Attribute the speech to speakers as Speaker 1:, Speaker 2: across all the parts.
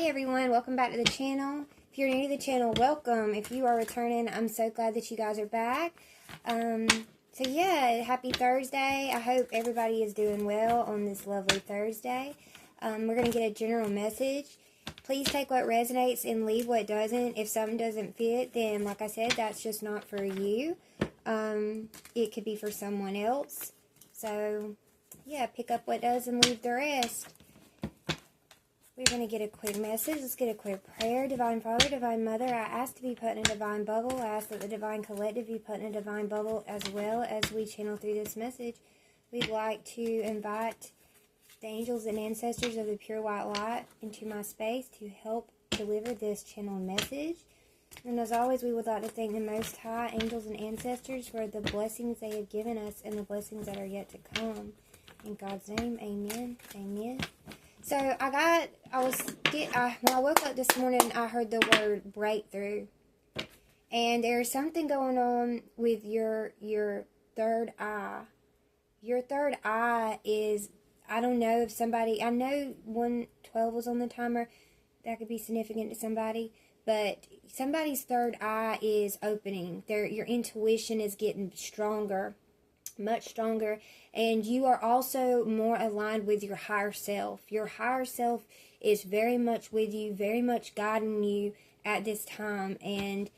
Speaker 1: Hey everyone, welcome back to the channel. If you're new to the channel, welcome. If you are returning, I'm so glad that you guys are back. So yeah, happy Thursday. I hope everybody is doing well on this lovely Thursday. We're going to get a general message. Please take what resonates and leave what doesn't. If something doesn't fit, then like I said, that's just not for you. It could be for someone else. So yeah, pick up what does and leave the rest. We're going to get a quick message. Let's get a quick prayer. Divine Father, Divine Mother, I ask to be put in a divine bubble. I ask that the Divine Collective be put in a divine bubble as well as we channel through this message. We'd like to invite the angels and ancestors of the pure white light into my space to help deliver this channel message. And as always, we would like to thank the Most High, angels and ancestors for the blessings they have given us and the blessings that are yet to come. In God's name, amen. Amen. So when I woke up this morning, I heard the word breakthrough. And there's something going on with your third eye. Your third eye is, I don't know if somebody, I know 112 was on the timer. That could be significant to somebody. But somebody's third eye is opening. Your intuition is getting stronger. Much stronger, and you are also more aligned with your higher self. Your higher self is very much with you, very much guiding you at this time. And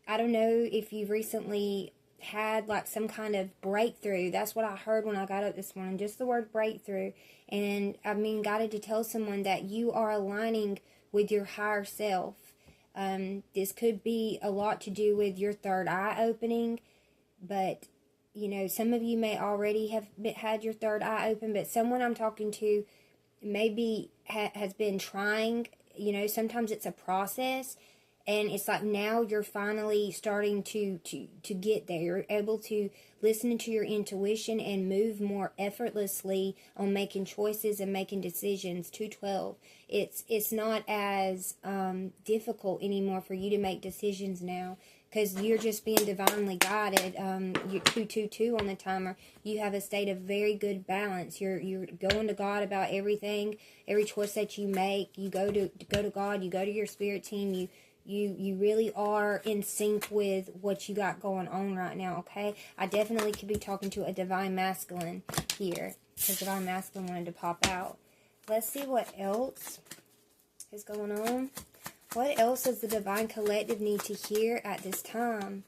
Speaker 1: I don't know if you've recently had like some kind of breakthrough. That's what I heard when I got up this morning, just the word breakthrough. And I've been guided to tell someone that you are aligning with your higher self. This could be a lot to do with your third eye opening, but you know, some of you may already have had your third eye open, but someone I'm talking to maybe has been trying. You know, sometimes it's a process, and it's like now you're finally starting to get there. You're able to listen to your intuition and move more effortlessly on making choices and making decisions. 212. It's not as difficult anymore for you to make decisions now, because you're just being divinely guided. You're 222 on the timer. You have a state of very good balance. You're going to God about everything, every choice that you make. You go to God. You go to your spirit team. You really are in sync with what you got going on right now. Okay, I definitely could be talking to a divine masculine here, because divine masculine wanted to pop out. Let's see what else is going on. What else does the Divine Collective need to hear at this time?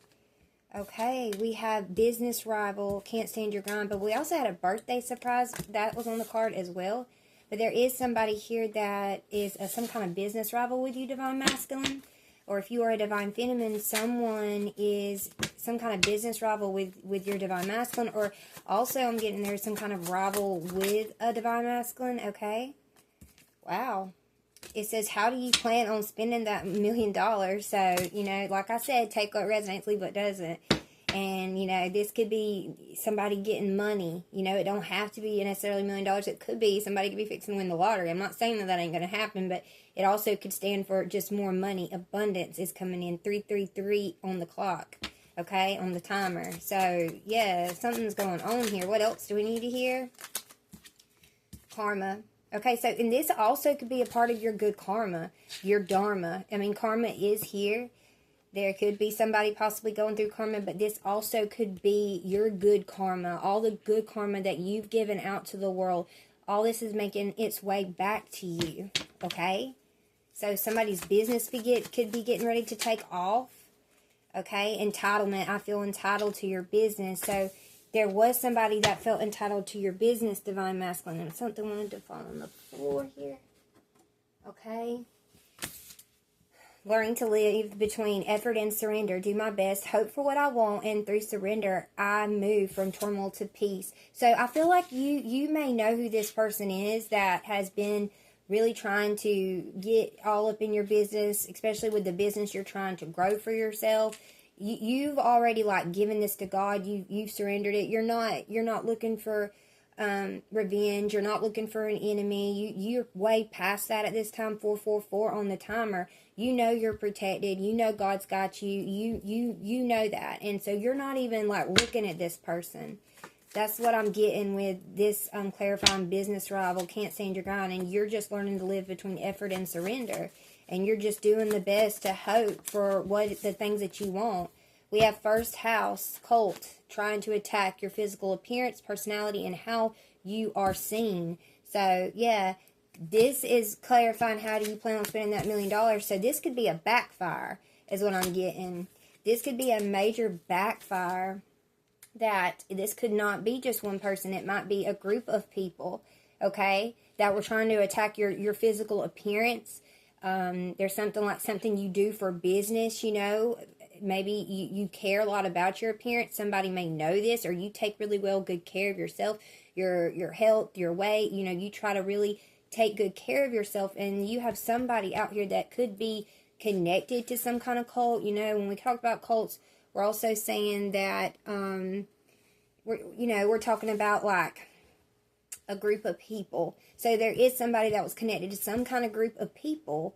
Speaker 1: Okay, we have business rival, can't stand your grind, but we also had a birthday surprise. That was on the card as well. But there is somebody here that is some kind of business rival with you, Divine Masculine. Or if you are a Divine Feminine, someone is some kind of business rival with your Divine Masculine. Or also, I'm getting there's some kind of rival with a Divine Masculine, okay? Wow. It says, how do you plan on spending that $1 million? So, you know, like I said, take what resonates, leave what doesn't. And, you know, this could be somebody getting money. You know, it don't have to be necessarily $1 million. It could be somebody could be fixing to win the lottery. I'm not saying that ain't going to happen, but it also could stand for just more money. Abundance is coming in. 333 on the clock, okay, on the timer. So, yeah, something's going on here. What else do we need to hear? Karma. Okay, so, and this also could be a part of your good karma, your dharma. I mean, karma is here. There could be somebody possibly going through karma, but this also could be your good karma. All the good karma that you've given out to the world, all this is making its way back to you, okay? So, somebody's business could be getting ready to take off, okay? Entitlement, I feel entitled to your business, so there was somebody that felt entitled to your business, Divine Masculine. And something wanted to fall on the floor here. Okay. Learning to live between effort and surrender. Do my best. Hope for what I want. And through surrender, I move from turmoil to peace. So I feel like you may know who this person is that has been really trying to get all up in your business, especially with the business you're trying to grow for yourself. You've already like given this to God. You've surrendered it. You're not looking for revenge. You're not looking for an enemy. You're way past that at this time. 444 on the timer. You know you're protected. You know God's got you. You know that, and so you're not even like looking at this person. That's what I'm getting with this clarifying business rival. Can't stand your grind, and you're just learning to live between effort and surrender. And you're just doing the best to hope for the things that you want. We have first house, cult, trying to attack your physical appearance, personality, and how you are seen. So, yeah, this is clarifying how do you plan on spending that $1 million. So this could be a backfire, is what I'm getting. This could be a major backfire. That this could not be just one person. It might be a group of people, okay, that were trying to attack your physical appearance. There's something you do for business, you know. Maybe you care a lot about your appearance. Somebody may know this, or you take really good care of yourself, your health, your weight. You know, you try to really take good care of yourself, and you have somebody out here that could be connected to some kind of cult. You know, when we talk about cults, we're also saying that, we're talking about like a group of people. So there is somebody that was connected to some kind of group of people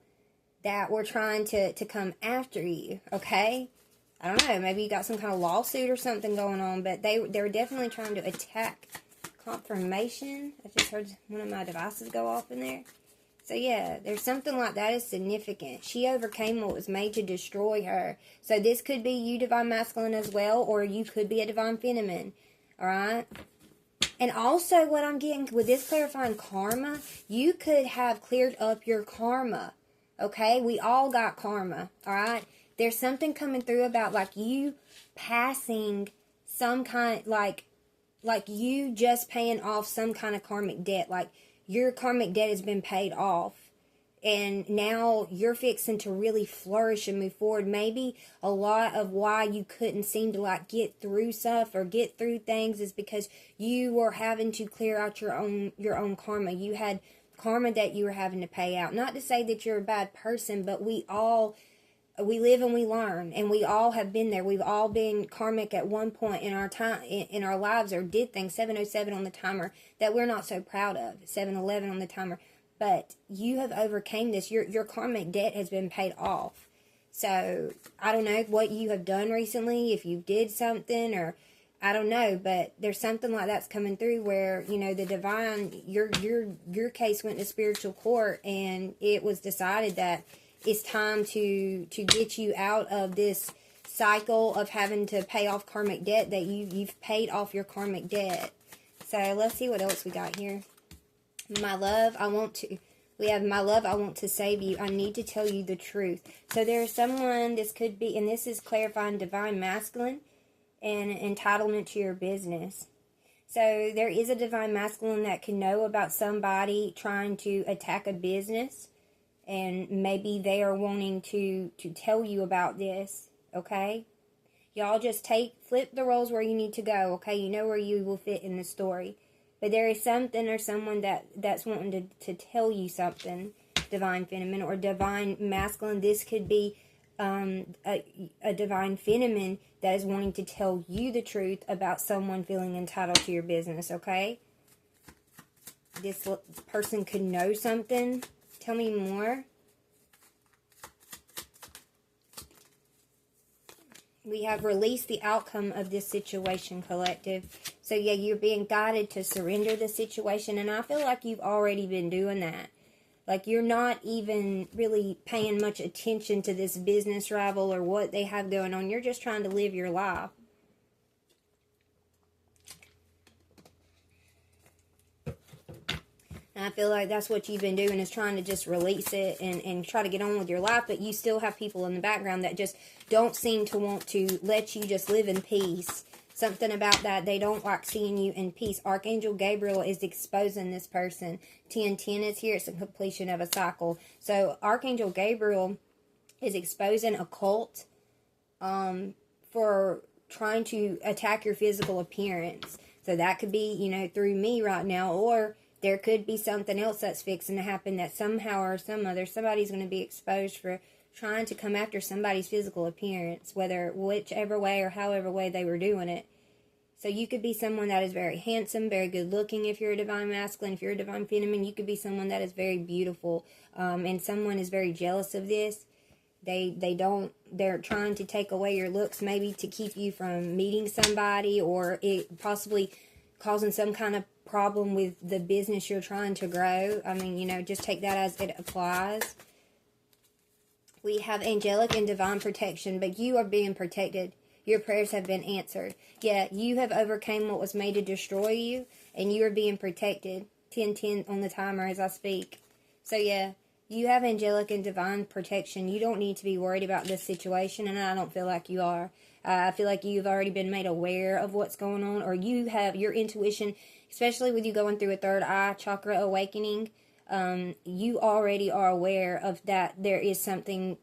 Speaker 1: that were trying to come after you, okay? I don't know, maybe you got some kind of lawsuit or something going on, but they were definitely trying to attack. Confirmation. I just heard one of my devices go off in there. So, yeah, there's something like that is significant. She overcame what was made to destroy her. So, this could be you, divine masculine, as well, or you could be a divine feminine. All right? And also, what I'm getting with this clarifying karma, you could have cleared up your karma. Okay? We all got karma. All right? There's something coming through about, like, you passing some kind, like you just paying off some kind of karmic debt. Like, your karmic debt has been paid off, and now you're fixing to really flourish and move forward. Maybe a lot of why you couldn't seem to like get through stuff or get through things is because you were having to clear out your own karma. You had karma that you were having to pay out. Not to say that you're a bad person, but we live and we learn, and we all have been there. We've all been karmic at one point in our time, in our lives, or did things. 7:07 on the timer that we're not so proud of. 7:11 on the timer. But you have overcame this. Your karmic debt has been paid off. So I don't know what you have done recently, if you did something, or I don't know, but there's something like that's coming through where, you know, the divine, your case went to spiritual court, and it was decided that it's time to get you out of this cycle of having to pay off karmic debt, that you've paid off your karmic debt. So let's see what else we got here. My love, we have my love, I want to save you. I need to tell you the truth. So there's someone, this could be, and this is clarifying divine masculine and entitlement to your business. So there is a divine masculine that can know about somebody trying to attack a business. And maybe they are wanting to tell you about this, okay? Y'all just flip the roles where you need to go, okay? You know where you will fit in the story. But there is something or someone that's wanting to tell you something, divine feminine or divine masculine. This could be a divine feminine that is wanting to tell you the truth about someone feeling entitled to your business, okay? This person could know something. Tell me more. We have released the outcome of this situation, collective. So, yeah, you're being guided to surrender the situation. And I feel like you've already been doing that. Like, you're not even really paying much attention to this business rival or what they have going on. You're just trying to live your life. And I feel like that's what you've been doing, is trying to just release it and try to get on with your life. But you still have people in the background that just don't seem to want to let you just live in peace. Something about that. They don't like seeing you in peace. Archangel Gabriel is exposing this person. 1010 is here. It's a completion of a cycle. So Archangel Gabriel is exposing a cult for trying to attack your physical appearance. So that could be, you know, through me right now, or there could be something else that's fixing to happen that somehow or some other, somebody's going to be exposed for trying to come after somebody's physical appearance, whichever way or however way they were doing it. So you could be someone that is very handsome, very good looking if you're a divine masculine. If you're a divine feminine, you could be someone that is very beautiful. And someone is very jealous of this. They're trying to take away your looks, maybe to keep you from meeting somebody, or it possibly causing some kind of problem with the business you're trying to grow. I mean, you know, just take that as it applies. We have angelic and divine protection, but you are being protected. Your prayers have been answered. Yeah, you have overcame what was made to destroy you, and you are being protected. 10:10 on the timer as I speak. So yeah, you have angelic and divine protection. You don't need to be worried about this situation, and I don't feel like you are. I feel like you've already been made aware of what's going on, or you have your intuition, especially with you going through a third eye chakra awakening. You already are aware of that there is something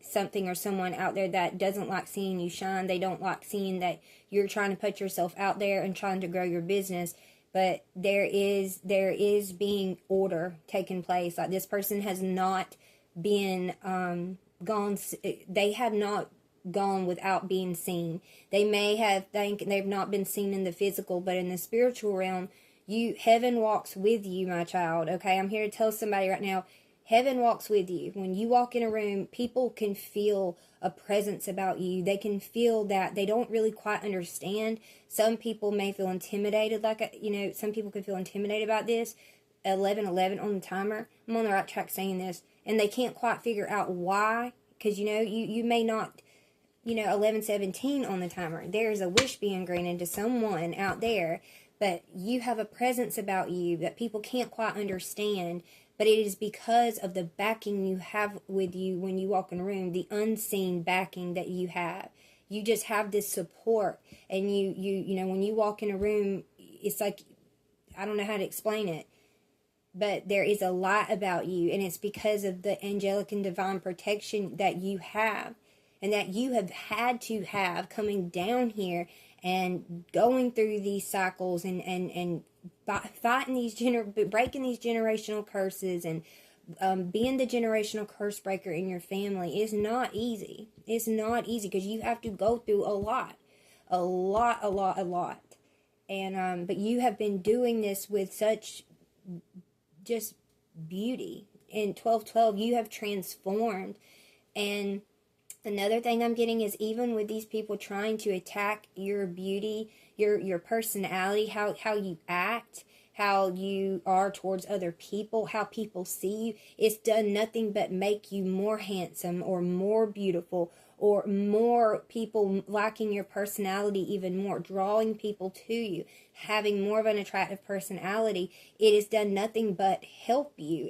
Speaker 1: or someone out there that doesn't like seeing you shine. They don't like seeing that you're trying to put yourself out there and trying to grow your business. But there is being order taking place. Like, this person has not been gone. They have not gone without being seen. They may have they've not been seen in the physical, but in the spiritual realm, heaven walks with you, my child. Okay, I'm here to tell somebody right now, heaven walks with you. When you walk in a room, people can feel a presence about you. They can feel that they don't really quite understand. Some people may feel intimidated, some people could feel intimidated about this. 11:11 on the timer. I'm on the right track saying this, and they can't quite figure out why, because you may not, 11:17 on the timer. There's a wish being granted to someone out there, but you have a presence about you that people can't quite understand. But it is because of the backing you have with you when you walk in a room, the unseen backing that you have. You just have this support, and when you walk in a room, it's like, I don't know how to explain it, but there is a light about you, and it's because of the angelic and divine protection that you have, and that you have had to have coming down here and going through these cycles and fighting breaking these generational curses, and being the generational curse breaker in your family is not easy. It's not easy, because you have to go through a lot. And but you have been doing this with such just beauty. In 12:12, you have transformed. And another thing I'm getting is, even with these people trying to attack your beauty, your personality, how you act, how you are towards other people, how people see you, it's done nothing but make you more handsome, or more beautiful, or more people liking your personality even more, drawing people to you, having more of an attractive personality. It has done nothing but help you,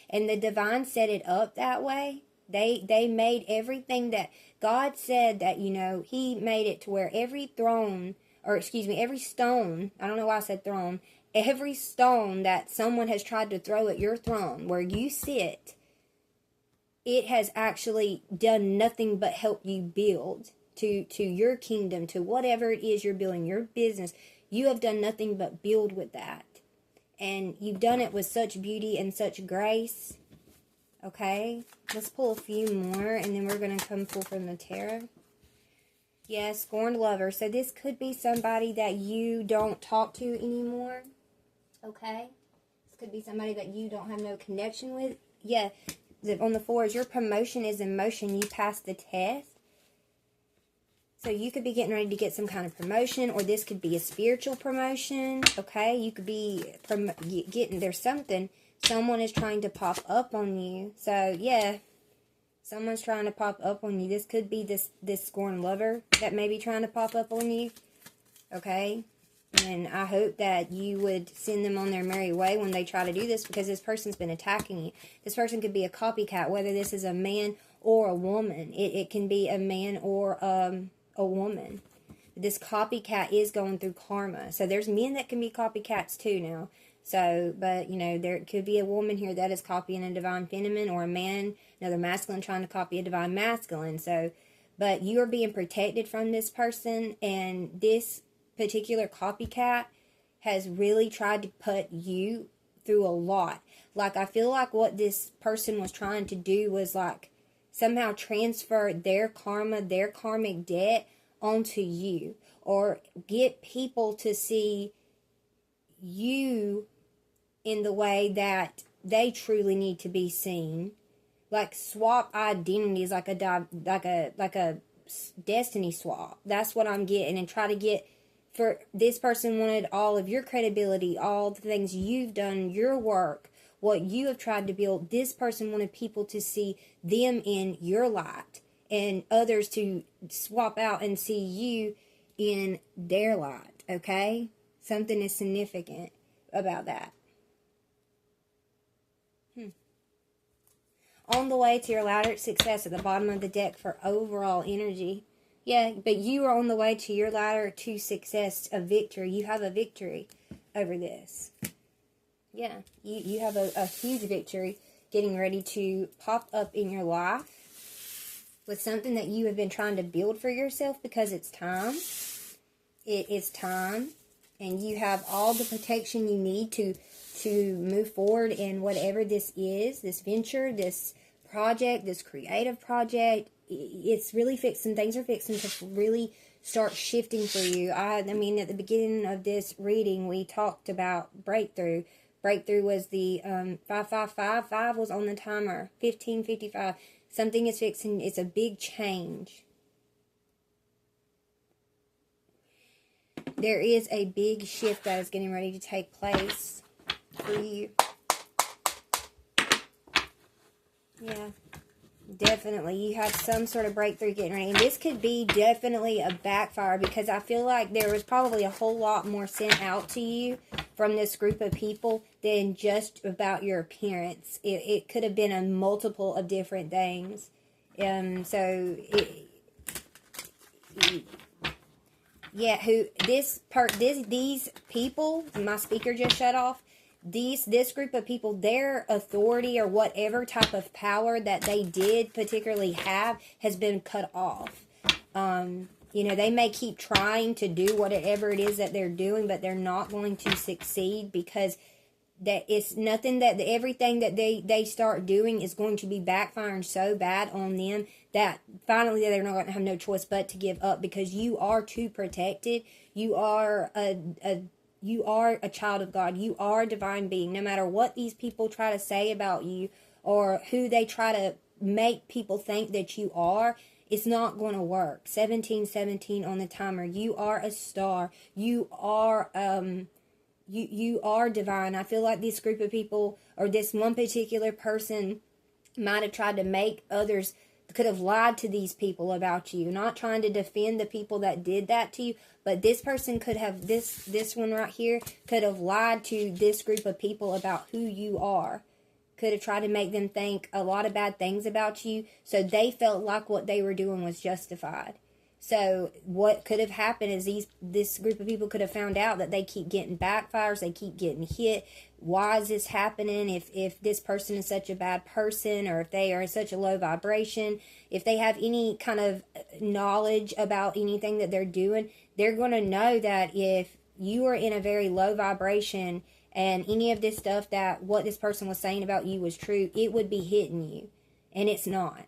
Speaker 1: and the divine set it up that way. They made everything that God said, that, He made it to where every stone, I don't know why I said throne, every stone that someone has tried to throw at your throne where you sit, it has actually done nothing but help you build to your kingdom, to whatever it is you're building, your business. You have done nothing but build with that. And you've done it with such beauty and such grace. Okay, let's pull a few more, and then we're going to come pull from the tarot. Yes, scorned lover. So this could be somebody that you don't talk to anymore. Okay, this could be somebody that you don't have no connection with. Yeah, on the 4s, your promotion is in motion. You passed the test. So you could be getting ready to get some kind of promotion, or this could be a spiritual promotion. Okay, you could be there's something. Someone is trying to pop up on you. So, yeah, someone's trying to pop up on you. This could be this scorned lover that may be trying to pop up on you. Okay? And I hope that you would send them on their merry way when they try to do this, because this person's been attacking you. This person could be a copycat, whether this is a man or a woman. It can be a man or a woman. This copycat is going through karma. So there's men that can be copycats too now. So, but, there could be a woman here that is copying a divine feminine, or a man, another masculine trying to copy a divine masculine. So, but you are being protected from this person, and this particular copycat has really tried to put you through a lot. Like, I feel like what this person was trying to do was, like, somehow transfer their karma, their karmic debt onto you, or get people to see you in the way that they truly need to be seen. Like, swap identities, like a destiny swap. That's what I'm getting, and try to get for this person wanted all of your credibility, all the things you've done, your work, what you have tried to build. This person wanted people to see them in your light and others to swap out and see you in their light, okay? Something is significant about that. On the way to your ladder success at the bottom of the deck for overall energy. Yeah, but you are on the way to your ladder to success, a victory. You have a victory over this. Yeah, you have a huge victory getting ready to pop up in your life with something that you have been trying to build for yourself, because it's time. It is time, and you have all the protection you need to move forward in whatever this is, this venture, this project, this creative project. It's really fixing, things are fixing to really start shifting for you. I mean, at the beginning of this reading, we talked about breakthrough. Breakthrough was the 555. 5 was on the timer. 1555. Something is fixing. It's a big change. There is a big shift that is getting ready to take place for you. Yeah, definitely. You have some sort of breakthrough getting ready. And this could be definitely a backfire, because I feel like there was probably a whole lot more sent out to you from this group of people than just about your appearance. It could have been a multiple of different things. These people, my speaker just shut off. This group of people, their authority or whatever type of power that they did particularly have has been cut off. They may keep trying to do whatever it is that they're doing, but they're not going to succeed, because that it's nothing, that everything that they start doing is going to be backfiring so bad on them that finally they're not going to have no choice but to give up, because you are too protected. You are a child of God. You are a divine being. No matter what these people try to say about you, or who they try to make people think that you are, it's not going to work. 1717 on the timer. You are a star. You are you are divine. I feel like this group of people, or this one particular person, might have tried to make others, could have lied to these people about you. Not trying to defend the people that did that to you, but this person could have, this one right here, could have lied to this group of people about who you are. Could have tried to make them think a lot of bad things about you, so they felt like what they were doing was justified. So what could have happened is this group of people could have found out that they keep getting backfires, they keep getting hit. Why is this happening? If this person is such a bad person, or if they are in such a low vibration, if they have any kind of knowledge about anything that they're doing, they're going to know that if you are in a very low vibration and any of this stuff, that what this person was saying about you was true, it would be hitting you. And it's not.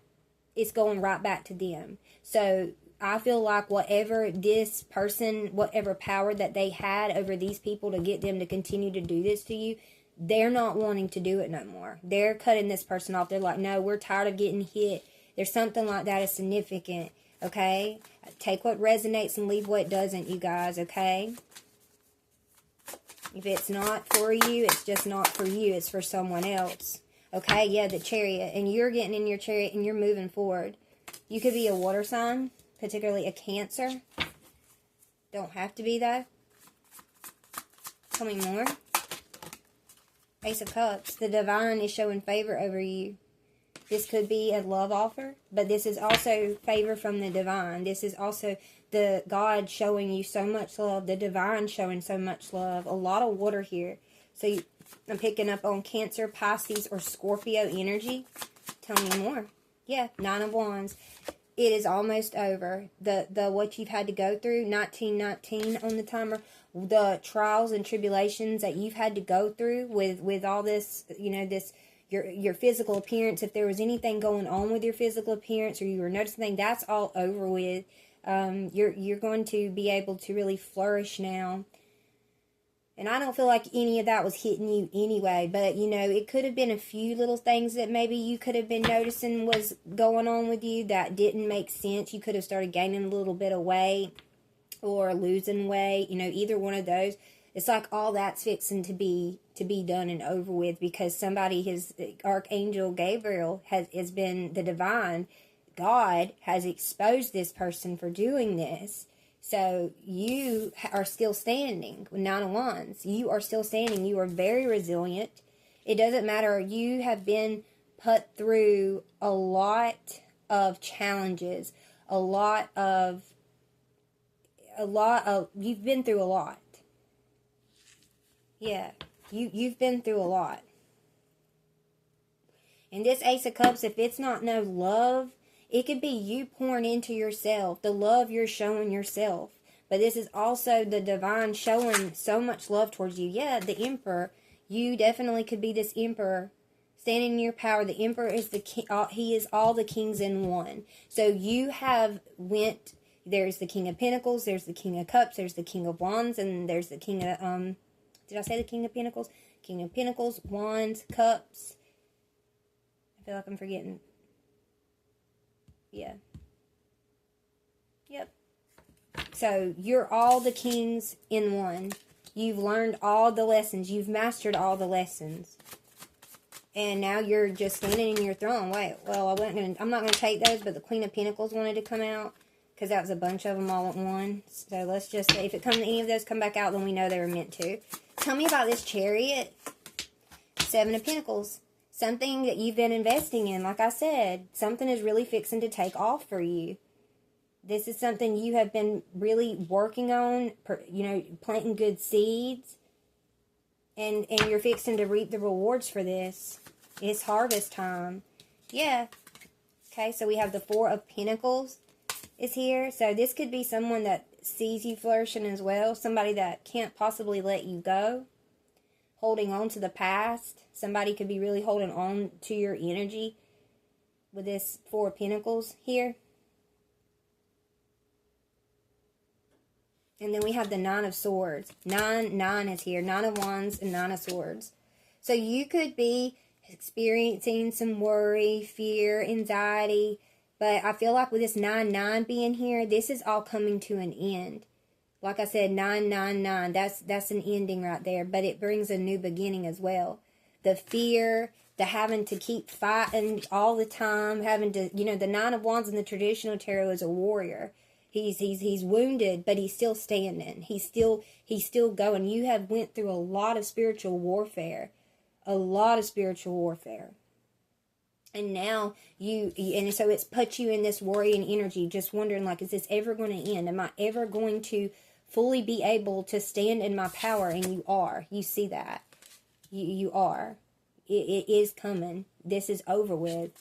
Speaker 1: It's going right back to them. So I feel like whatever this person, whatever power that they had over these people to get them to continue to do this to you, they're not wanting to do it no more. They're cutting this person off. They're like, no, we're tired of getting hit. There's something like that is significant, okay? Take what resonates and leave what doesn't, you guys, okay? If it's not for you, it's just not for you. It's for someone else, okay? Yeah, the Chariot. And you're getting in your Chariot and you're moving forward. You could be a water sign, particularly a Cancer. Don't have to be, though. Tell me more. Ace of Cups. The Divine is showing favor over you. This could be a love offer, but this is also favor from the Divine. This is also the God showing you so much love. The Divine showing so much love. A lot of water here. So I'm picking up on Cancer, Pisces, or Scorpio energy. Tell me more. Yeah, 9 of Wands. It is almost over. The what you've had to go through, 1919 on the timer, the trials and tribulations that you've had to go through with all this, this your physical appearance. If there was anything going on with your physical appearance, or you were noticing, that's all over with. You're going to be able to really flourish now. And I don't feel like any of that was hitting you anyway. But, it could have been a few little things that maybe you could have been noticing was going on with you that didn't make sense. You could have started gaining a little bit of weight. or losing weight, either one of those. It's like all that's fixing to be done and over with, because somebody, his Archangel Gabriel has been, the divine God has exposed this person for doing this. So you are still standing with 9 of Wands. You are still standing. You are very resilient. It doesn't matter. You have been put through a lot of challenges, you've been through a lot. Yeah, you've been through a lot. And this Ace of Cups, if it's not no love, it could be you pouring into yourself, the love you're showing yourself. But this is also the divine showing so much love towards you. Yeah, the Emperor. You definitely could be this Emperor standing in your power. The Emperor is the king. He is all the kings in one. So you have went. There's the King of Pentacles. There's the King of Cups. There's the King of Wands, and there's the King of Did I say the King of Pentacles? King of Pentacles, Wands, Cups. I feel like I'm forgetting. Yeah. Yep. So you're all the kings in one. You've learned all the lessons. You've mastered all the lessons. And now you're just standing in your throne. Wait, well, I'm not gonna take those, but the Queen of Pentacles wanted to come out, because that was a bunch of them all at once. So let's just say, if any of those come back out, then we know they were meant to. Tell me about this Chariot. 7 of Pentacles. Something that you've been investing in. Like I said, something is really fixing to take off for you. This is something you have been really working on, planting good seeds. And you're fixing to reap the rewards for this. It's harvest time. Yeah. Okay, so we have the 4 of Pentacles is here. So this could be someone that sees you flourishing as well. Somebody that can't possibly let you go. Holding on to the past. Somebody could be really holding on to your energy with this 4 of Pentacles here. And then we have the 9 of Swords. 9 is here. 9 of Wands and 9 of Swords. So you could be experiencing some worry, fear, anxiety. But I feel like with this 9 being here, this is all coming to an end. Like I said, 9. That's an ending right there. But it brings a new beginning as well. The fear, the having to keep fighting all the time, having to, the 9 of Wands in the traditional tarot is a warrior. He's wounded, but he's still standing. He's still going. You have went through a lot of spiritual warfare. A lot of spiritual warfare. And now and so it's put you in this worrying energy, just wondering, like, is this ever going to end? Am I ever going to fully be able to stand in my power? And you are. You see that. You are. It is coming. This is over with.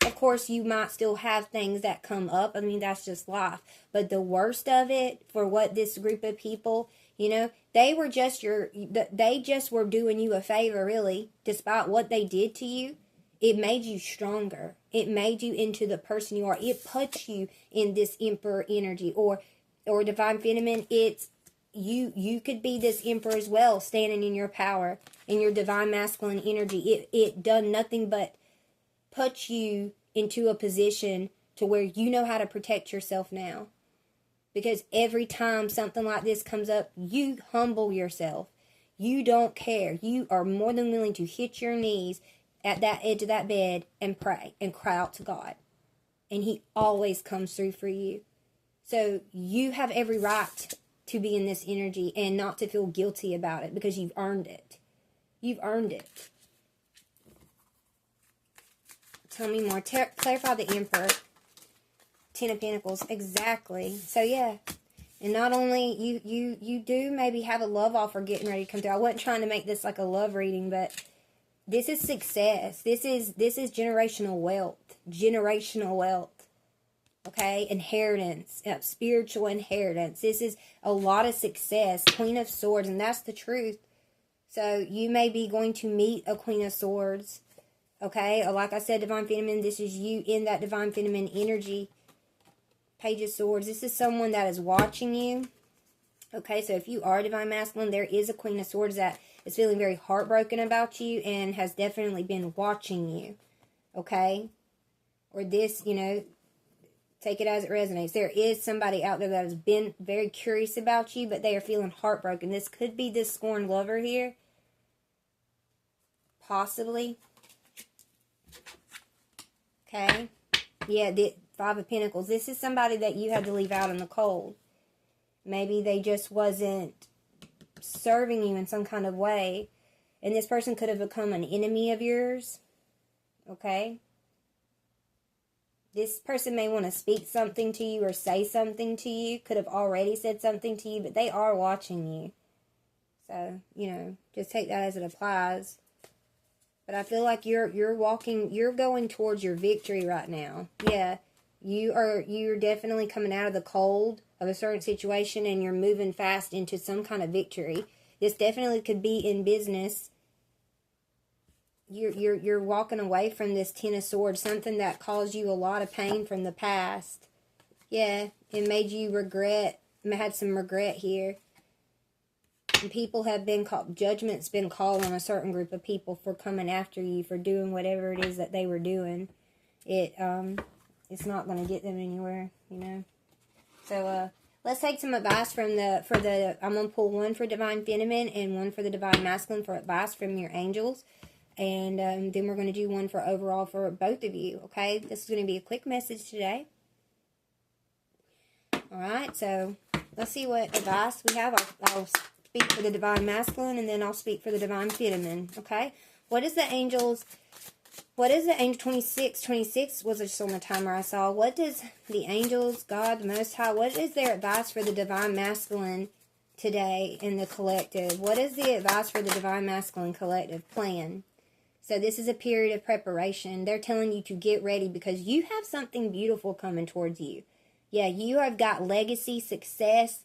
Speaker 1: Of course, you might still have things that come up. I mean, that's just life. But the worst of it, for what this group of people, they were just they just were doing you a favor, really, despite what they did to you. It made you stronger. It made you into the person you are. It puts you in this Emperor energy or Divine Feminine. It's you could be this Emperor as well, standing in your power, in your Divine Masculine energy. It done nothing but put you into a position to where you know how to protect yourself now. Because every time something like this comes up, you humble yourself. You don't care. You are more than willing to hit your knees at that edge of that bed and pray and cry out to God. And He always comes through for you. So you have every right to be in this energy and not to feel guilty about it, because you've earned it. You've earned it. Tell me more. Clarify the Emperor. 10 of Pentacles. Exactly. So yeah. And not only you do maybe have a love offer getting ready to come through. I wasn't trying to make this like a love reading, but this is success. This is generational wealth. Generational wealth. Okay? Inheritance. Spiritual inheritance. This is a lot of success. Queen of Swords. And that's the truth. So you may be going to meet a Queen of Swords. Okay? Like I said, Divine Feminine. This is you in that Divine Feminine energy. Page of Swords. This is someone that is watching you. Okay? So if you are Divine Masculine, there is a Queen of Swords that is feeling very heartbroken about you and has definitely been watching you. Okay? Or this, Take it as it resonates. There is somebody out there that has been very curious about you, but they are feeling heartbroken. This could be this scorned lover here. Possibly. Okay. Yeah, the Five of Pentacles. This is somebody that you had to leave out in the cold. Maybe they just wasn't serving you in some kind of way. And this person could have become an enemy of yours. Okay. This person may want to speak something to you or say something to you. Could have already said something to you, but they are watching you. So, you know, just take that as it applies. But I feel like you're going towards your victory right now. Yeah, you're definitely coming out of the cold of a certain situation, and you're moving fast into some kind of victory. This definitely could be in business. You're walking away from this Ten of Swords, something that caused you a lot of pain from the past. Yeah, it made you had some regret here. And people have been called, judgment's been called on a certain group of people for coming after you, for doing whatever it is that they were doing. It's not going to get them anywhere, you know. So, let's take some advice from I'm going to pull one for Divine Feminine and one for the Divine Masculine for advice from your angels. And then we're going to do one for overall for both of you, okay? This is going to be a quick message today. Alright, so let's see what advice we have. I'll speak for the Divine Masculine, and then I'll speak for the Divine Feminine, okay? What is the angel 26? 26 was just on the timer I saw. What does the angels, God, the Most High, what is their advice for the Divine Masculine today in the collective? What is the advice for the Divine Masculine collective plan? So this is a period of preparation. They're telling you to get ready because you have something beautiful coming towards you. Yeah, you have got legacy, success,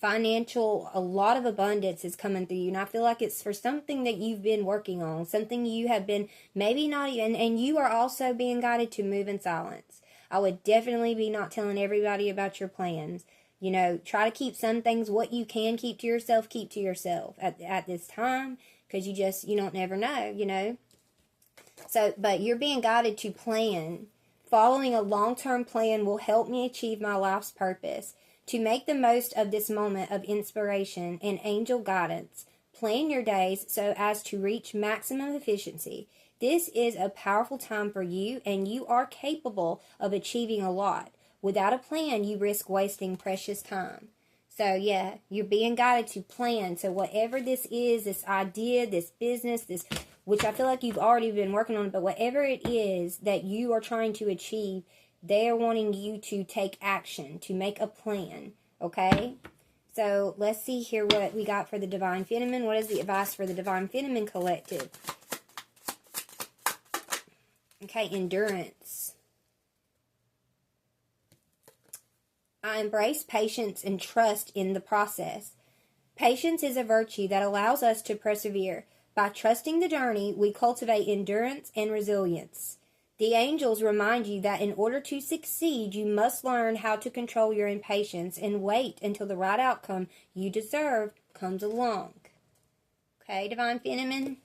Speaker 1: financial, a lot of abundance is coming through you. And I feel like it's for something that you've been working on, something you have been maybe not even, and you are also being guided to move in silence. I would definitely be not telling everybody about your plans. You know, try to keep some things, what you can keep to yourself at this time, because you don't never know, you know. So, but you're being guided to plan. Following a long-term plan will help me achieve my life's purpose. To make the most of this moment of inspiration and angel guidance, plan your days so as to reach maximum efficiency. This is a powerful time for you, and you are capable of achieving a lot. Without a plan, you risk wasting precious time. So, yeah, you're being guided to plan. So, whatever this is, this idea, this business, which I feel like you've already been working on, but whatever it is that you are trying to achieve, they are wanting you to take action, to make a plan, okay? So, let's see here what we got for the Divine Feminine. What is the advice for the Divine Feminine collective? Okay, endurance. I embrace patience and trust in the process. Patience is a virtue that allows us to persevere. By trusting the journey, we cultivate endurance and resilience. The angels remind you that in order to succeed, you must learn how to control your impatience and wait until the right outcome you deserve comes along. Okay, Divine Feminine?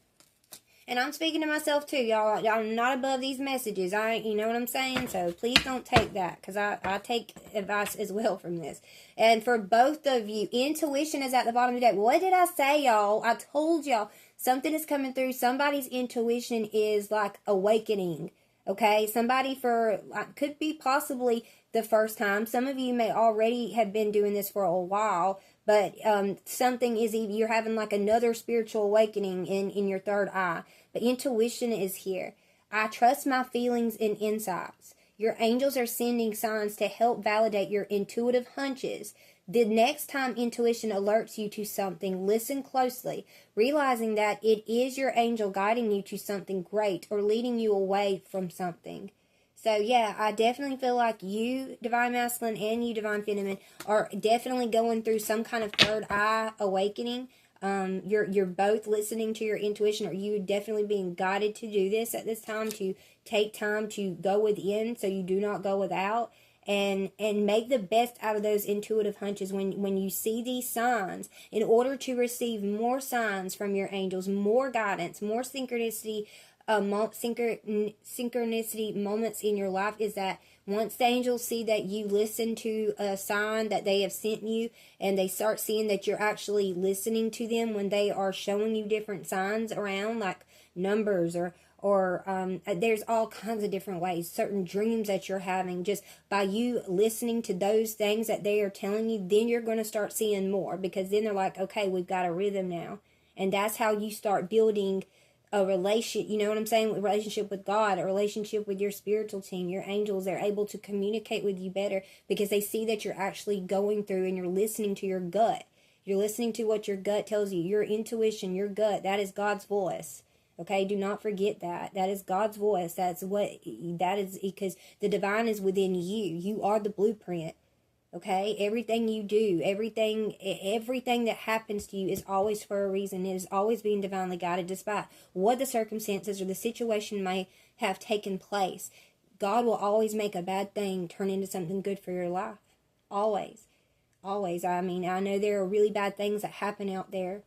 Speaker 1: And I'm speaking to myself too, y'all. I'm not above these messages. You know what I'm saying? So please don't take that, because I take advice as well from this. And for both of you, intuition is at the bottom of the deck. What did I say, y'all? I told y'all something is coming through. Somebody's intuition is like awakening. Okay, somebody could be possibly the first time. Some of you may already have been doing this for a while, but something is, you're having like another spiritual awakening in your third eye. But intuition is here. I trust my feelings and insights. Your angels are sending signs to help validate your intuitive hunches. The next time intuition alerts you to something, listen closely, realizing that it is your angel guiding you to something great or leading you away from something. So, yeah, I definitely feel like you, Divine Masculine, and you, Divine Feminine, are definitely going through some kind of third eye awakening. You're both listening to your intuition, or you definitely being guided to do this at this time, to take time to go within so you do not go without. And make the best out of those intuitive hunches when you see these signs, in order to receive more signs from your angels, more guidance, more synchronicity, synchronicity moments in your life is that once the angels see that you listen to a sign that they have sent you, and they start seeing that you're actually listening to them when they are showing you different signs around, like numbers or there's all kinds of different ways, certain dreams that you're having, just by you listening to those things that they are telling you, then you're going to start seeing more, because then they're like, okay, we've got a rhythm now. And that's how you start building a relationship with God, a relationship with your spiritual team, your angels. They're able to communicate with you better because they see that you're actually going through and you're listening to your gut. You're listening to what your gut tells you, your intuition, your gut. That is God's voice. Okay, do not forget that. That is God's voice. That is because the divine is within you. You are the blueprint. Okay, everything you do, everything that happens to you is always for a reason. It is always being divinely guided, despite what the circumstances or the situation may have taken place. God will always make a bad thing turn into something good for your life. Always. Always. I mean, I know there are really bad things that happen out there,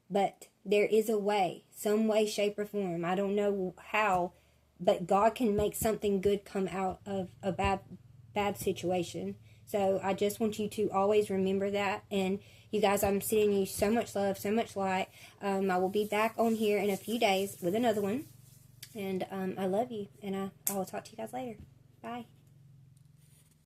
Speaker 1: but there is a way, some way, shape, or form. I don't know how, but God can make something good come out of a bad situation. So I just want you to always remember that. And you guys, I'm sending you so much love, so much light. I will be back on here in a few days with another one. And I love you. And I will talk to you guys later. Bye.